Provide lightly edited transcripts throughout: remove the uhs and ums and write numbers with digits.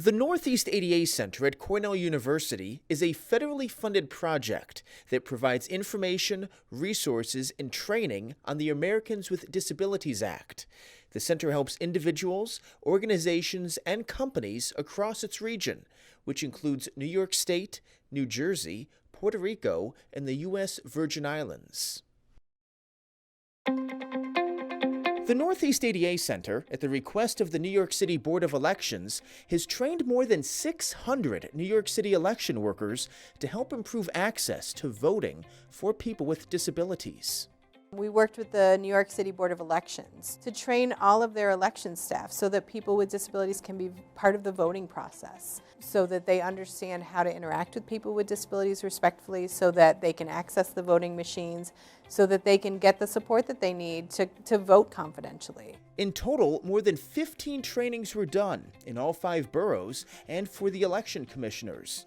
The Northeast ADA Center at Cornell University is a federally funded project that provides information, resources, and training on the Americans with Disabilities Act. The center helps individuals, organizations, and companies across its region, which includes New York State, New Jersey, Puerto Rico, and the U.S. Virgin Islands. The Northeast ADA Center, at the request of the New York City Board of Elections, has trained more than 600 New York City election workers to help improve access to voting for people with disabilities. We worked with the New York City Board of Elections to train all of their election staff so that people with disabilities can be part of the voting process, so that they understand how to interact with people with disabilities respectfully, so that they can access the voting machines, so that they can get the support that they need to vote confidentially. In total, more than 15 trainings were done in all 5 boroughs and for the election commissioners.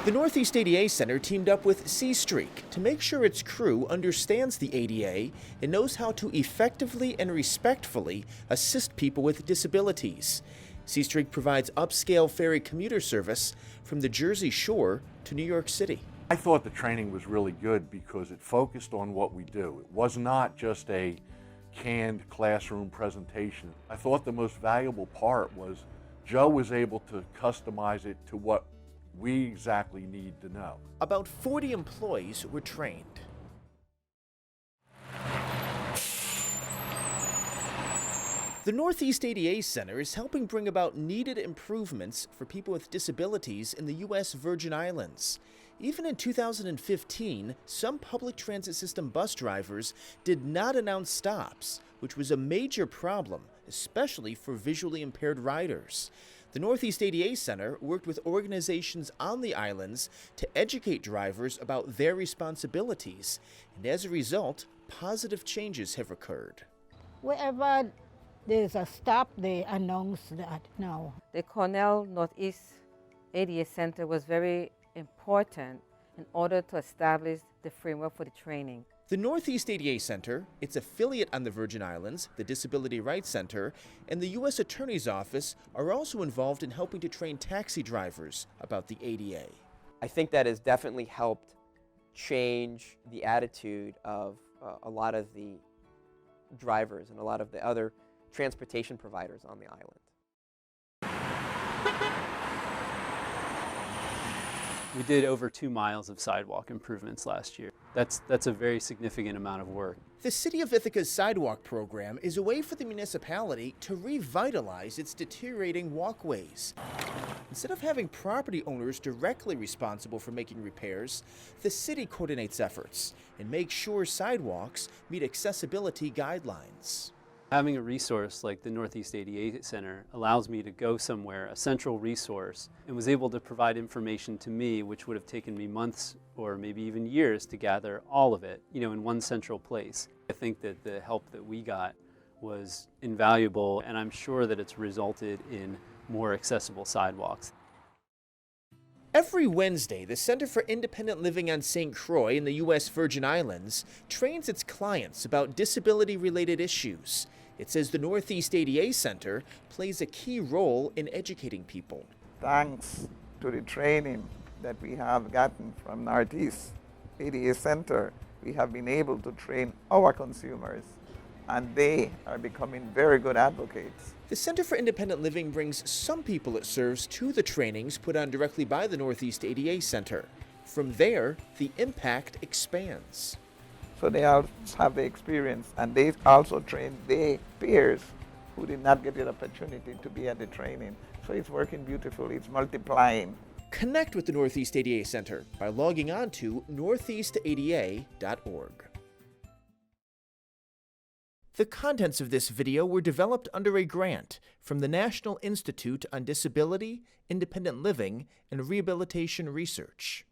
The Northeast ADA Center teamed up with C Streak to make sure its crew understands the ADA and knows how to effectively and respectfully assist people with disabilities. C Streak provides upscale ferry commuter service from the Jersey Shore to New York City. I thought the training was really good because it focused on what we do. It was not just a canned classroom presentation. I thought the most valuable part was Joe was able to customize it to what we exactly need to know. About 40 employees were trained. The Northeast ADA Center is helping bring about needed improvements for people with disabilities in the U.S. Virgin Islands. Even in 2015, some public transit system bus drivers did not announce stops, which was a major problem, especially for visually impaired riders. The Northeast ADA Center worked with organizations on the islands to educate drivers about their responsibilities, and as a result, positive changes have occurred. Wherever there's a stop, they announce that now. The Cornell Northeast ADA Center was very important in order to establish the framework for the training. The Northeast ADA Center, its affiliate on the Virgin Islands, the Disability Rights Center, and the U.S. Attorney's Office are also involved in helping to train taxi drivers about the ADA. I think that has definitely helped change the attitude of a lot of the drivers and a lot of the other transportation providers on the island. We did over 2 miles of sidewalk improvements last year. That's a very significant amount of work. The City of Ithaca's sidewalk program is a way for the municipality to revitalize its deteriorating walkways. Instead of having property owners directly responsible for making repairs, the city coordinates efforts and makes sure sidewalks meet accessibility guidelines. Having a resource like the Northeast ADA Center allows me to go somewhere, a central resource, and was able to provide information to me which would have taken me months or maybe even years to gather all of it, in one central place. I think that the help that we got was invaluable, and I'm sure that it's resulted in more accessible sidewalks. Every Wednesday, the Center for Independent Living on St. Croix in the U.S. Virgin Islands trains its clients about disability-related issues. It says the Northeast ADA Center plays a key role in educating people. Thanks to the training that we have gotten from Northeast ADA Center, we have been able to train our consumers, and they are becoming very good advocates. The Center for Independent Living brings some people it serves to the trainings put on directly by the Northeast ADA Center. From there, the impact expands. So they also have the experience, and they also train their peers who did not get the opportunity to be at the training. So it's working beautifully, it's multiplying. Connect with the Northeast ADA Center by logging on to northeastada.org. The contents of this video were developed under a grant from the National Institute on Disability, Independent Living, and Rehabilitation Research.